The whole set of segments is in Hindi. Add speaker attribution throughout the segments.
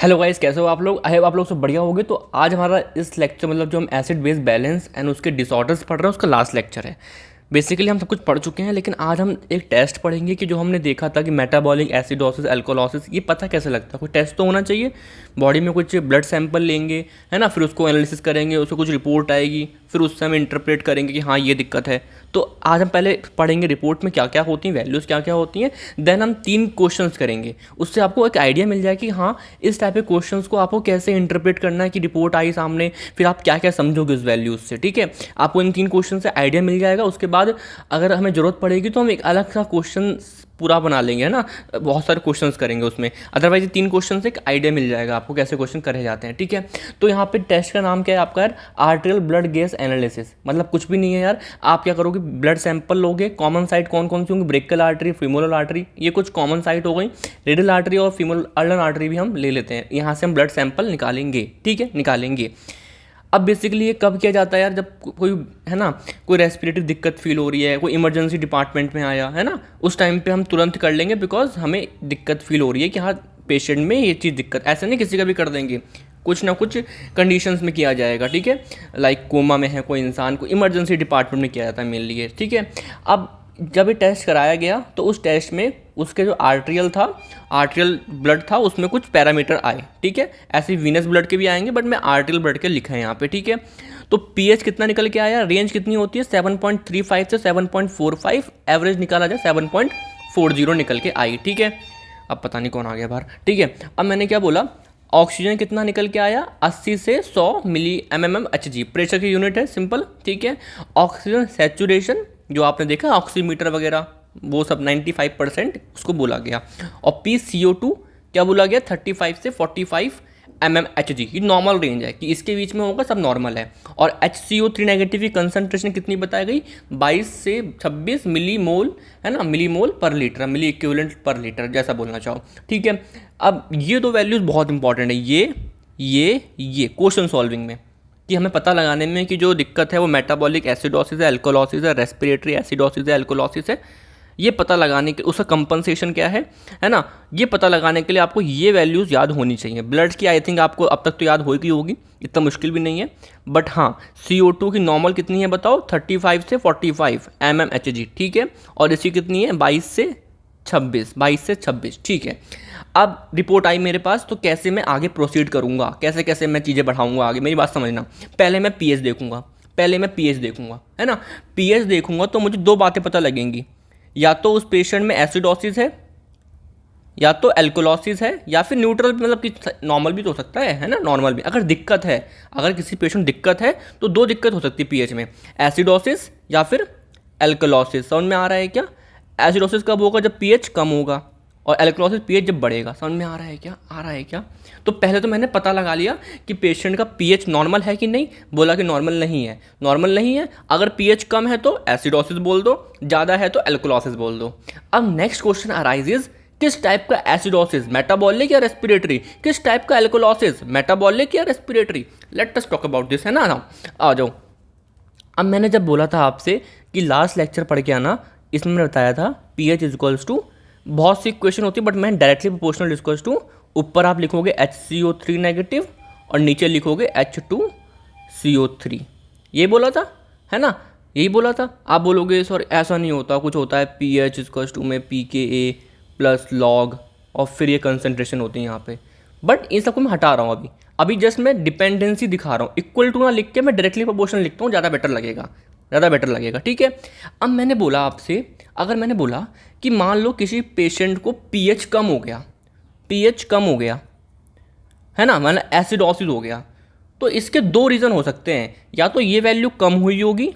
Speaker 1: हेलो गाइस, कैसे हो आप लोग? आई होप आप लोग सब बढ़िया होंगे। तो आज हमारा इस लेक्चर मतलब जो हम एसिड बेस बैलेंस एंड उसके डिसऑर्डर्स पढ़ रहे हैं उसका लास्ट लेक्चर है। बेसिकली हम सब कुछ पढ़ चुके हैं, लेकिन आज हम एक टेस्ट पढ़ेंगे कि जो हमने देखा था कि मेटाबॉलिक एसिडोसिस एल्कोलोसिस ये पता कैसे लगता है। कोई टेस्ट तो होना चाहिए। बॉडी में कुछ ब्लड सैंपल लेंगे, है ना, फिर उसको एनालिसिस करेंगे, उसको कुछ रिपोर्ट आएगी, फिर उससे हम इंटरप्रेट करेंगे कि हाँ ये दिक्कत है। तो आज हम पहले पढ़ेंगे रिपोर्ट में क्या क्या होती हैं, वैल्यूज़ क्या क्या होती हैं। देन हम 3 क्वेश्चंस करेंगे, उससे आपको एक आइडिया मिल जाए कि हाँ इस टाइप के क्वेश्चंस को आपको कैसे इंटरप्रेट करना है कि रिपोर्ट आई सामने, फिर आप क्या क्या समझोगे उस वैल्यूज़ से। ठीक है, आपको इन 3 क्वेश्चन से आइडिया मिल जाएगा। उसके बाद अगर हमें ज़रूरत पड़ेगी तो हम एक अलग सा क्वेश्चन पूरा बना लेंगे, है ना, बहुत सारे क्वेश्चंस करेंगे उसमें। अदरवाइज ये 3 क्वेश्चन से एक आइडिया मिल जाएगा आपको कैसे क्वेश्चन करे जाते हैं। ठीक है, तो यहाँ पे टेस्ट का नाम क्या है आपका यार? Arterial blood gas analysis. मतलब कुछ भी नहीं है यार, आप क्या करोगे, ब्लड सैंपल लोगे। कॉमन साइट कौन कौन सी होंगी? ब्रेकियल आर्टरी, फीमोरल आर्टरी, ये कुछ कॉमन साइट हो गई। रेडियल आर्टरी और फीमोरल आर्टरी भी हम ले लेते हैं। यहाँ से हम ब्लड सैंपल निकालेंगे। ठीक है, निकालेंगे। अब बेसिकली ये कब किया जाता है यार? जब कोई, है ना, कोई रेस्पिरेटरी दिक्कत फील हो रही है, कोई इमरजेंसी डिपार्टमेंट में आया है ना, उस टाइम पे हम तुरंत कर लेंगे, बिकॉज हमें दिक्कत फील हो रही है कि हाँ पेशेंट में ये चीज़ दिक्कत। ऐसे नहीं किसी का भी कर देंगे, कुछ ना कुछ कंडीशंस में किया जाएगा। ठीक है, लाइक कोमा में है कोई इंसान, को इमरजेंसी डिपार्टमेंट में किया जाता है मेनली ये। ठीक है, अब जब ये टेस्ट कराया गया तो उस टेस्ट में उसके जो आर्ट्रियल ब्लड था उसमें कुछ पैरामीटर आए। ठीक है, ऐसे वीनस ब्लड के भी आएंगे, बट मैं आर्ट्रियल ब्लड के लिखा है यहाँ पे। ठीक है, तो पीएच कितना निकल के आया? रेंज कितनी होती है? 7.35 से 7.45। एवरेज निकाला जाए 7.40 निकल के आई। ठीक है, अब पता नहीं कौन आ गया बाहर। ठीक है, अब मैंने क्या बोला, ऑक्सीजन कितना निकल के आया? 80 से 100 मिली mmHg, प्रेशर की यूनिट है, सिंपल। ठीक है, ऑक्सीजन सैचुरेशन जो आपने देखा ऑक्सीमीटर वगैरह वो सब 95% उसको बोला गया। और PCO2 क्या बोला गया? 35 से 45 mmHg। ये नॉर्मल रेंज है कि इसके बीच में होगा, सब नॉर्मल है। और HCO3 नेगेटिव की कंसंट्रेशन कितनी बताई गई? 22 से 26 मिली मोल, है ना, मिली मोल पर लीटर, मिली इक्विवेलेंट पर लीटर, जैसा बोलना चाहो। ठीक है, अब ये दो वैल्यूज़ बहुत इंपॉर्टेंट है, ये क्वेश्चन सॉल्विंग में, कि हमें पता लगाने में कि जो दिक्कत है वो मेटाबॉलिक एसिडोसिस है, एल्कोलोसिस है, रेस्पिरेटरी एसिडोसिस है, एल्कोलोसिस है। ये पता लगाने के, उसका कंपनसेशन क्या है ना, ये पता लगाने के लिए आपको ये वैल्यूज़ याद होनी चाहिए। ब्लड की आई थिंक आपको अब तक तो याद होगी, इतना मुश्किल भी नहीं है। बट हाँ, CO2 की नॉर्मल कितनी है बताओ? 35 से 45 mmHg। ठीक है, और इसकी कितनी है? 22 से 26। ठीक है, अब रिपोर्ट आई मेरे पास, तो कैसे मैं आगे प्रोसीड करूँगा, कैसे कैसे मैं चीज़ें बढ़ाऊँगा आगे, मेरी बात समझना। पहले मैं पीएच देखूँगा, है ना। पीएच देखूँगा तो मुझे 2 बातें पता लगेंगी, या तो उस पेशेंट में एसिडोसिस है, या तो एल्कोलोसिस है, या फिर न्यूट्रल, मतलब कि नॉर्मल भी तो हो सकता है ना, नॉर्मल भी। अगर दिक्कत है, अगर किसी पेशेंट दिक्कत है तो 2 दिक्कत हो सकती है पीएच में, एसिडोसिस या फिर एल्कोलोसिस। समझ में आ रहा है क्या? एसिडोसिस कब होगा? जब पीएच कम होगा, और एल्कोलोसिस पीएच जब बढ़ेगा। समझ में आ रहा है क्या? तो पहले तो मैंने पता लगा लिया कि पेशेंट का पीएच नॉर्मल है कि नहीं। बोला कि नॉर्मल नहीं है। अगर पीएच कम है तो एसिडोसिस बोल दो, ज़्यादा है तो एल्कोलोसिस बोल दो। अब नेक्स्ट क्वेश्चन अराइजेज, किस टाइप का एसिडोसिस, मेटाबॉलिक या रेस्पिरेटरी? किस टाइप का एल्कोलोसिस, मेटाबॉलिक या respiratory? Let us talk about this, है ना। आ जाओ। अब मैंने जब बोला था आपसे कि लास्ट लेक्चर पढ़ के आना, इसमें मैंने बताया था पीएच इज इक्वल्स टू, बहुत सी क्वेश्चन होती है बट मैं डायरेक्टली प्रोपोर्शनल इक्वल्स टू, ऊपर आप लिखोगे HCO3 नेगेटिव और नीचे लिखोगे H2CO3। ये बोला था, है ना, यही बोला था। आप बोलोगे सर ऐसा नहीं होता, कुछ होता है पीएच इक्वल्स टू में pKa प्लस लॉग, और फिर ये कंसनट्रेशन होती है यहाँ पे। बट इन सबको मैं हटा रहा हूँ अभी जस्ट मैं डिपेंडेंसी दिखा रहा हूँ। इक्वल टू ना लिख के मैं डायरेक्टली प्रोपोर्शनल लिखता हूँ, ज़्यादा बेटर लगेगा। ठीक है, अब मैंने बोला आपसे, अगर मैंने बोला कि मान लो किसी पेशेंट को पीएच कम हो गया, है ना, मतलब एसिडोसिस हो गया, तो इसके 2 रीज़न हो सकते हैं, या तो ये वैल्यू कम हुई होगी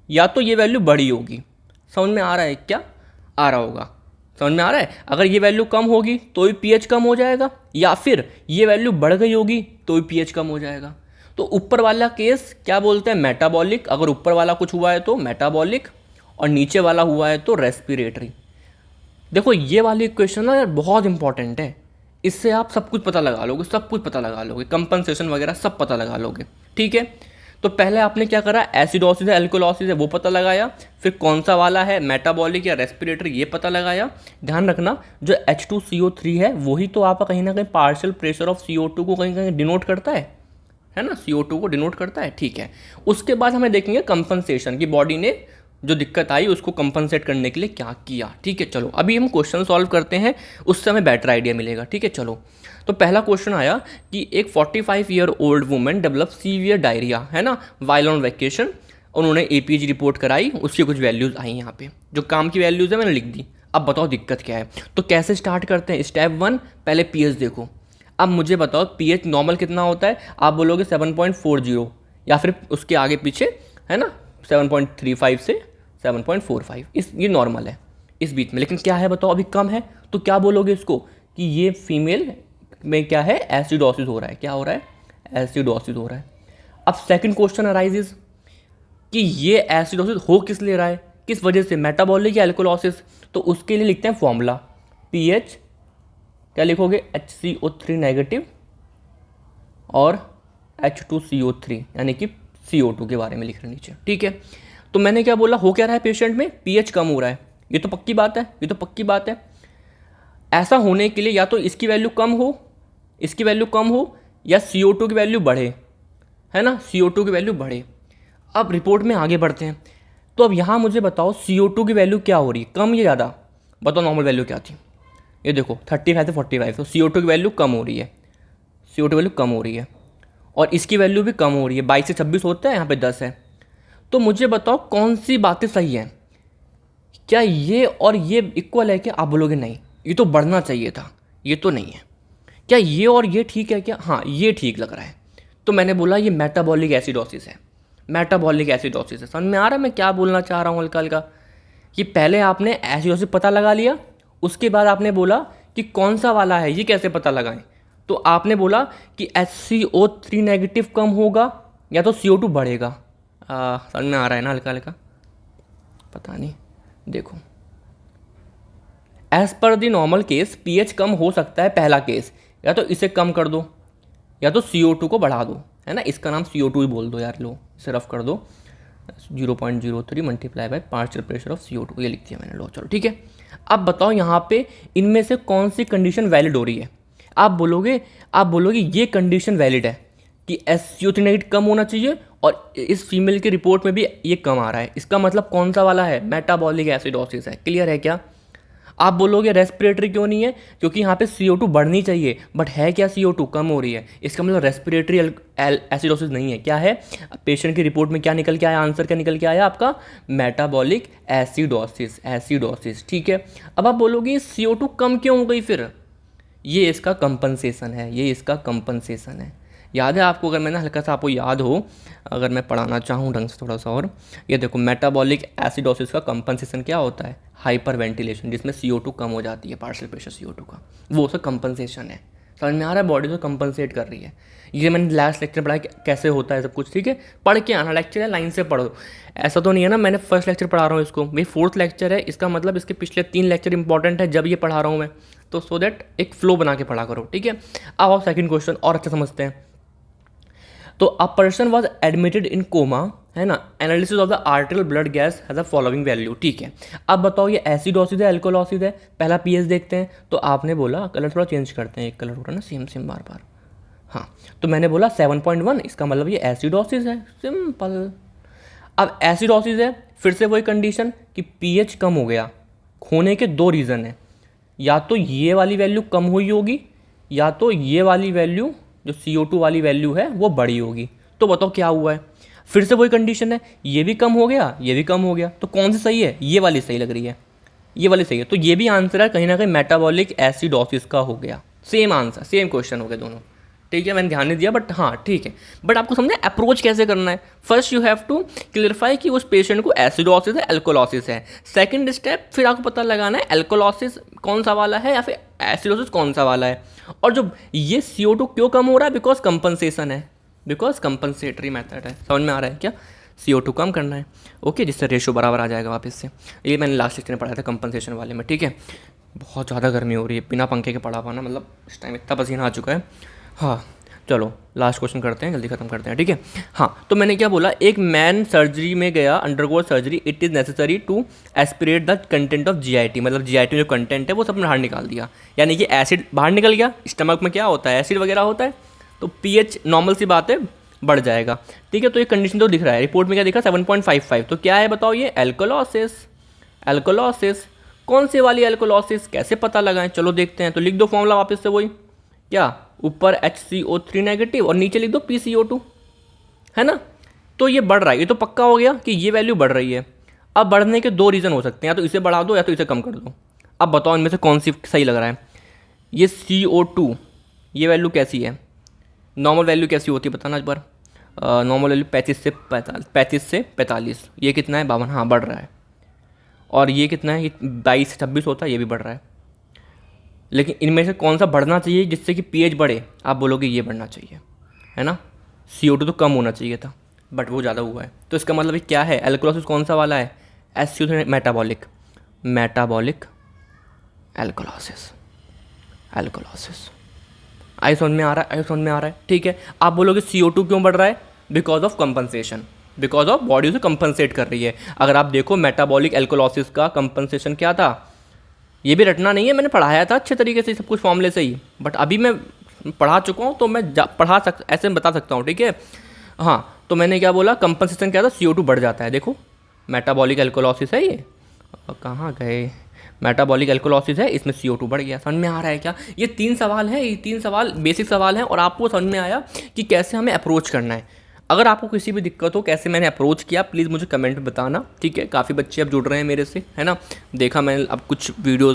Speaker 1: या तो ये वैल्यू बढ़ी होगी। समझ में आ रहा है क्या? आ रहा होगा, समझ में आ रहा है। अगर ये वैल्यू कम होगी तो भी पीएच कम हो जाएगा, या फिर ये वैल्यू बढ़ गई होगी तो भी पीएच कम हो जाएगा। तो ऊपर वाला केस क्या बोलते हैं? मेटाबॉलिक। अगर ऊपर वाला कुछ हुआ है तो मेटाबॉलिक, और नीचे वाला हुआ है तो रेस्पिरेटरी। देखो ये वाली इक्वेशन ना यार बहुत इंपॉर्टेंट है, इससे आप सब कुछ पता लगा लोगे, कंपनसेशन वगैरह सब पता लगा लोगे। ठीक है, तो पहले आपने क्या करा, एसिडोसिस है एल्कोलॉसिस है वो पता लगाया, फिर कौन सा वाला है मेटाबॉलिक या रेस्पिरेटरी ये पता लगाया। ध्यान रखना जो H2CO3 है वही तो आपका कहीं ना कहीं पार्शियल प्रेशर ऑफ CO2 को कहीं कहीं डिनोट करता है ना, CO2 को डिनोट करता है, ठीक है। उसके बाद हमें देखेंगे कंपनसेशन की, बॉडी ने जो दिक्कत आई उसको कंपनसेट करने के लिए क्या किया, ठीक है। चलो अभी हम क्वेश्चन सॉल्व करते हैं, उससे हमें बेटर आइडिया मिलेगा, ठीक है। चलो तो पहला क्वेश्चन आया कि एक 45 year old women develop severe diarrhoea, है ना, वाइल ऑन वैकेशन। उन्होंने APG रिपोर्ट कराई, उसकी कुछ वैल्यूज़ आई यहाँ पे, जो काम की वैल्यूज़ है मैंने लिख दी। अब बताओ दिक्कत क्या है। तो कैसे स्टार्ट करते हैं, स्टेप 1 पहले pH देखो। अब मुझे बताओ pH नॉर्मल कितना होता है, आप बोलोगे 7.40 या फिर उसके आगे पीछे, है ना, 7.35 से 7.45, ये नॉर्मल है इस बीच में। लेकिन क्या है बताओ, अभी कम है, तो क्या बोलोगे इसको कि ये फीमेल में क्या है, एसिडोसिस हो रहा है। क्या हो रहा है, एसिडोसिस हो रहा है। अब सेकंड क्वेश्चन अराइजेज कि ये एसिडोसिस हो किस ले रहा है, किस वजह से, मेटाबॉलिक या एल्कोलॉसिस। तो उसके लिए लिखते हैं फॉर्मूला, pH क्या लिखोगे, HCO3 नेगेटिव और H2CO3 यानी कि CO2 के बारे में लिख रहे नीचे, ठीक है। तो मैंने क्या बोला, हो क्या रहा है पेशेंट में, pH कम हो रहा है, ये तो पक्की बात है, ये तो पक्की बात है। ऐसा होने के लिए या तो इसकी वैल्यू कम हो, इसकी वैल्यू कम हो, या CO2 की वैल्यू बढ़े, है ना, CO2 की वैल्यू बढ़े। अब रिपोर्ट में आगे बढ़ते हैं। तो अब यहाँ मुझे बताओ CO2 की वैल्यू क्या हो रही है, कम या ज़्यादा, बताओ नॉर्मल वैल्यू क्या थी। ये देखो 35 से 45, तो CO2 की वैल्यू कम हो रही है, CO2 की वैल्यू कम हो रही है, और इसकी वैल्यू भी कम हो रही है, 22 से 26 होता है, यहाँ पे 10 है। तो मुझे बताओ कौन सी बातें सही हैं, क्या ये और ये इक्वल है क्या, आप बोलोगे नहीं ये तो बढ़ना चाहिए था, ये तो नहीं है। क्या ये और ये ठीक है क्या, हाँ ये ठीक लग रहा है। तो मैंने बोला ये मेटाबॉलिक एसिडोसिस है, मेटाबॉलिक एसिडोसिस है। समझ में आ रहा है मैं क्या बोलना चाह रहा हूँ हल्का हल्का, कि पहले आपने एसिडोसिस पता लगा लिया, उसके बाद आपने बोला कि कौन सा वाला है, ये कैसे पता लगाएं। तो आपने बोला कि HCO3 नेगेटिव कम होगा या तो CO2 बढ़ेगा। समझ में आ रहा है ना हल्का हल्का, पता नहीं, देखो as per the normal case pH कम हो सकता है, पहला केस, या तो इसे कम कर दो या तो CO2 को बढ़ा दो, है ना, इसका नाम CO2 ही बोल दो यार, लो इसे रफ कर दो, 0.03 multiply by partial pressure of CO2, ये लिख दिया मैंने, लो चलो ठीक है। अब बताओ यहाँ पे इनमें से कौन सी कंडीशन वैलिड हो रही है। आप बोलोगे ये कंडीशन वैलिड है कि SCO3 नेगेटिव कम होना चाहिए, और इस फीमेल की रिपोर्ट में भी ये कम आ रहा है, इसका मतलब कौन सा वाला है, मेटाबॉलिक एसिडोसिस है। क्लियर है क्या। आप बोलोगे रेस्पिरेटरी क्यों नहीं है, क्योंकि यहाँ पे CO2 बढ़नी चाहिए, बट है क्या, CO2 कम हो रही है, इसका मतलब रेस्पिरेटरी एसिडोसिस नहीं है। क्या है, पेशेंट की रिपोर्ट में क्या निकल के आया, आंसर क्या निकल के आया आपका, मेटाबॉलिक एसिडोसिस, एसिडोसिस, ठीक है। अब आप बोलोगे CO2 कम क्यों हो गई, फिर ये इसका कंपनसेशन है, ये इसका कंपनसेशन है। याद है आपको, अगर मैंने हल्का सा आपको याद हो, अगर मैं पढ़ाना चाहूँ ढंग से थोड़ा सा और, ये देखो मेटाबॉलिक एसिडोसिस का कंपनसेशन क्या होता है, हाइपर वेंटिलेशन, जिसमें CO2 कम हो जाती है, पार्शियल प्रेशर CO2 का, वो उसका कंपनसेशन है। समझ में आ रहा है, बॉडी तो कंपनसेट कर रही है। ये मैंने लास्ट लेक्चर पढ़ा कैसे होता है सब कुछ, ठीक है, पढ़ के आना, लेक्चर है लाइन से पढ़ो, ऐसा तो नहीं है ना मैंने फर्स्ट लेक्चर पढ़ा रहा हूँ इसको, भाई 4th लेक्चर है, इसका मतलब इसके पिछले 3 लेक्चर इंपॉर्टेंट है जब ये पढ़ा रहा हूँ मैं, तो सो दैट एक फ्लो बना के पढ़ा करो, ठीक है। अब आप सेकंड क्वेश्चन और अच्छा समझते हैं। तो a person was admitted in coma, है ना, analysis of the arterial blood gas has a following value, ठीक है। अब बताओ ये एसिडोसिस है एल्कोलॉसिस है, पहला pH देखते हैं। तो आपने बोला कलर थोड़ा चेंज करते हैं, एक कलर हो रहा है ना सेम सेम बार बार, हाँ, तो मैंने बोला 7.1, इसका मतलब ये एसिडोसिस है, सिंपल। अब एसिडोसिस है, फिर से वही कंडीशन कि pH कम हो गया, होने के 2 रीज़न है, या तो ये वाली वैल्यू कम हुई होगी, या तो ये वाली वैल्यू जो CO2 वाली वैल्यू है वो बड़ी होगी। तो बताओ क्या हुआ है, फिर से वही कंडीशन है, ये भी कम हो गया, ये भी कम हो गया, तो कौन सी सही है, ये वाली सही लग रही है, ये वाली सही है। तो ये भी आंसर है कहीं ना कहीं मेटाबॉलिक एसिडोसिस का हो गया, सेम आंसर, सेम क्वेश्चन हो गए दोनों, ठीक है। मैंने ध्यान नहीं दिया, बट हाँ ठीक है, बट आपको समझे अप्रोच कैसे करना है। First you have to clarify कि उस पेशेंट को एसिडोसिस है एल्कोलॉसिस है। सेकंड स्टेप फिर आपको पता लगाना है एल्कोलॉसिस कौन सा वाला है या फिर एसिडोसिस कौन सा वाला है। और जो ये CO2 क्यों कम हो रहा है, बिकॉज कंपनसेशन है, बिकॉज कंपनसेटरी मेथड है। समझ में आ रहा है क्या, CO2 कम करना है, ओके, जिससे रेशो बराबर आ जाएगा वापस से। ये मैंने लास्ट लेक्चर में पढ़ाया था कंपनसेशन वाले में, ठीक है। बहुत ज़्यादा गर्मी हो रही है, बिना पंखे के पढ़ा पाना, मतलब इस टाइम इतना पसीना आ चुका है, हाँ। चलो लास्ट क्वेश्चन करते हैं, जल्दी खत्म करते हैं, ठीक है। हाँ, तो मैंने क्या बोला, एक मैन सर्जरी में गया, undergo surgery, it is necessary to aspirate the content of GIT, मतलब जीआईटी में जो कंटेंट है वो सब बाहर निकाल दिया, यानी कि एसिड बाहर निकल गया। स्टमक में क्या होता है, एसिड वगैरह होता है, तो पीएच नॉर्मल सी बात है बढ़ जाएगा, ठीक है। तो ये कंडीशन तो दिख रहा है, रिपोर्ट में क्या दिखा 7.55, तो क्या है बताओ, ये एल्कोलॉसिस। एल्कोलॉसिस कौन सी वाली एल्कोलॉसिस, कैसे पता लगाएं, चलो देखते हैं। तो लिख दो फॉर्मूला वापस से, वही क्या, ऊपर HCO3 नेगेटिव और नीचे लिख दो PCO2, है ना। तो ये बढ़ रहा है, ये तो पक्का हो गया कि ये वैल्यू बढ़ रही है। अब बढ़ने के दो रीज़न हो सकते हैं, या तो इसे बढ़ा दो या तो इसे कम कर दो। अब बताओ इनमें से कौन सी सही लग रहा है। ये CO2 ये वैल्यू कैसी है, नॉर्मल वैल्यू कैसी होती है बताना एक बार। नॉर्मल वैल्यू 35 से 45, ये कितना है 52, हाँ बढ़ रहा है। और ये कितना है, ये 22 से 26 होता है, ये भी बढ़ रहा है। लेकिन इनमें से कौन सा बढ़ना चाहिए जिससे कि पीएच बढ़े, आप बोलोगे ये बढ़ना चाहिए, है ना। CO2 तो कम होना चाहिए था, बट वो ज़्यादा हुआ है। तो इसका मतलब ये क्या है, एल्कोलॉसिस कौन सा वाला है, HCO3 मेटाबॉलिक, मेटाबॉलिक एल्कोलॉसिस। एल्कोलॉसिस आई समझ में आ रहा है, आई समझ में आ रहा है, ठीक है। आप बोलोगे CO2 क्यों बढ़ रहा है, because of compensation, because of body उसे कंपनसेट कर रही है। अगर आप देखो मेटाबॉलिक एल्कोलॉसिस का कंपनसेशन क्या था, ये भी रटना नहीं है, मैंने पढ़ाया था अच्छे तरीके से सब कुछ फॉर्मूले से ही, बट अभी मैं पढ़ा चुका हूँ तो मैं ऐसे बता सकता हूँ, ठीक है। हाँ, तो मैंने क्या बोला, कंपनसेशन क्या था, CO2 बढ़ जाता है। देखो मेटाबॉलिक एल्कोलॉसिस है ये, कहाँ गए, मेटाबॉलिक एल्कोलॉसिस है, इसमें CO2 बढ़ गया। समझ में आ रहा है क्या, ये 3 सवाल है, ये 3 सवाल बेसिक सवाल हैं, और आपको समझ में आया कि कैसे हमें अप्रोच करना है। अगर आपको किसी भी दिक्कत हो कैसे मैंने अप्रोच किया, प्लीज़ मुझे कमेंट में बताना, ठीक है। काफ़ी बच्चे अब जुड़ रहे हैं मेरे से, है ना। देखा मैंने अब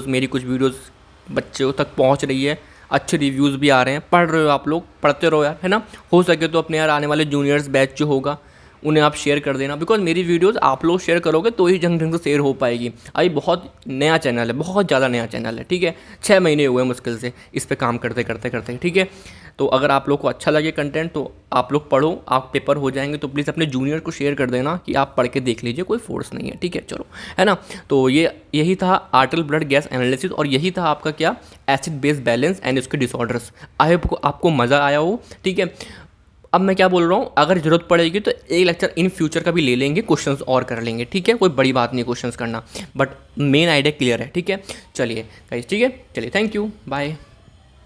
Speaker 1: मेरी कुछ वीडियोज़ बच्चों तक पहुंच रही है, अच्छे रिव्यूज़ भी आ रहे हैं, पढ़ रहे हो आप लोग, पढ़ते रहो यार, है ना। हो सके तो अपने यार आने वाले जूनियर्स बैच जो होगा उन्हें आप शेयर कर देना, बिकॉज मेरी वीडियोस आप लोग शेयर करोगे तो ही ढंग ढंग से शेयर हो पाएगी। अभी बहुत नया चैनल है, बहुत ज़्यादा नया चैनल है, ठीक है। 6 महीने हुए मुश्किल से इस पे काम करते करते करते, ठीक है। तो अगर आप लोग को अच्छा लगे कंटेंट तो आप लोग पढ़ो, आप पेपर हो जाएंगे तो प्लीज़ अपने जूनियर को शेयर कर देना कि आप पढ़ के देख लीजिए, कोई फोर्स नहीं है, ठीक है। चलो, है ना। तो यही था आर्टल ब्लड गैस एनालिसिस, और यही था आपका क्या, एसिड बेस बैलेंस एंड उसके डिसऑर्डर्स। आई होप आपको मज़ा आया हो, ठीक है। अब मैं क्या बोल रहा हूँ, अगर ज़रूरत पड़ेगी तो एक लेक्चर इन फ्यूचर का भी ले लेंगे, क्वेश्चंस और कर लेंगे, ठीक है। कोई बड़ी बात नहीं क्वेश्चंस करना, बट मेन आइडिया क्लियर है, ठीक है। चलिए गाइस, ठीक है, चलिए, थैंक यू, बाय।